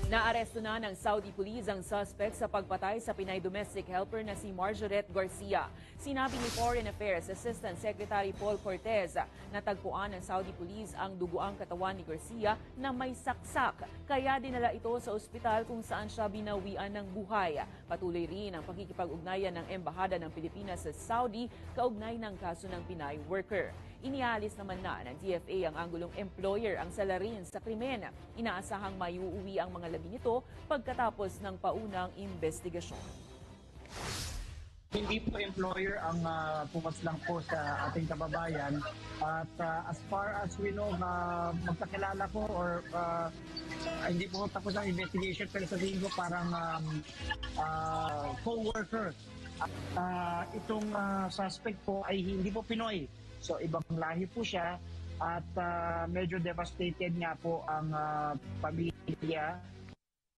Naaresto na ng Saudi Police ang suspect sa pagpatay sa Pinay domestic helper na si Marjoret Garcia. Sinabi ni Foreign Affairs Assistant Secretary Paul Cortez na tagpuan ng Saudi Police ang duguang katawan ni Garcia na may saksak. Kaya dinala ito sa ospital kung saan siya binawian ng buhay. Patuloy rin ang pakikipag-ugnayan ng Embahada ng Pilipinas sa Saudi kaugnay ng kaso ng Pinay worker. Inialis naman na ng DFA ang anggulong employer ang salarin sa krimen. Inaasahang maiuwi ang mga labi nito pagkatapos ng paunang investigasyon. Hindi po employer ang pumas lang po sa ating kababayan. At as far as we know, magkakilala ko or hindi po tapos ang investigation pero sabihin ko parang co-worker. Itong suspect po ay hindi po Pinoy. So ibang lahi po siya at medyo devastated nga po ang pamilya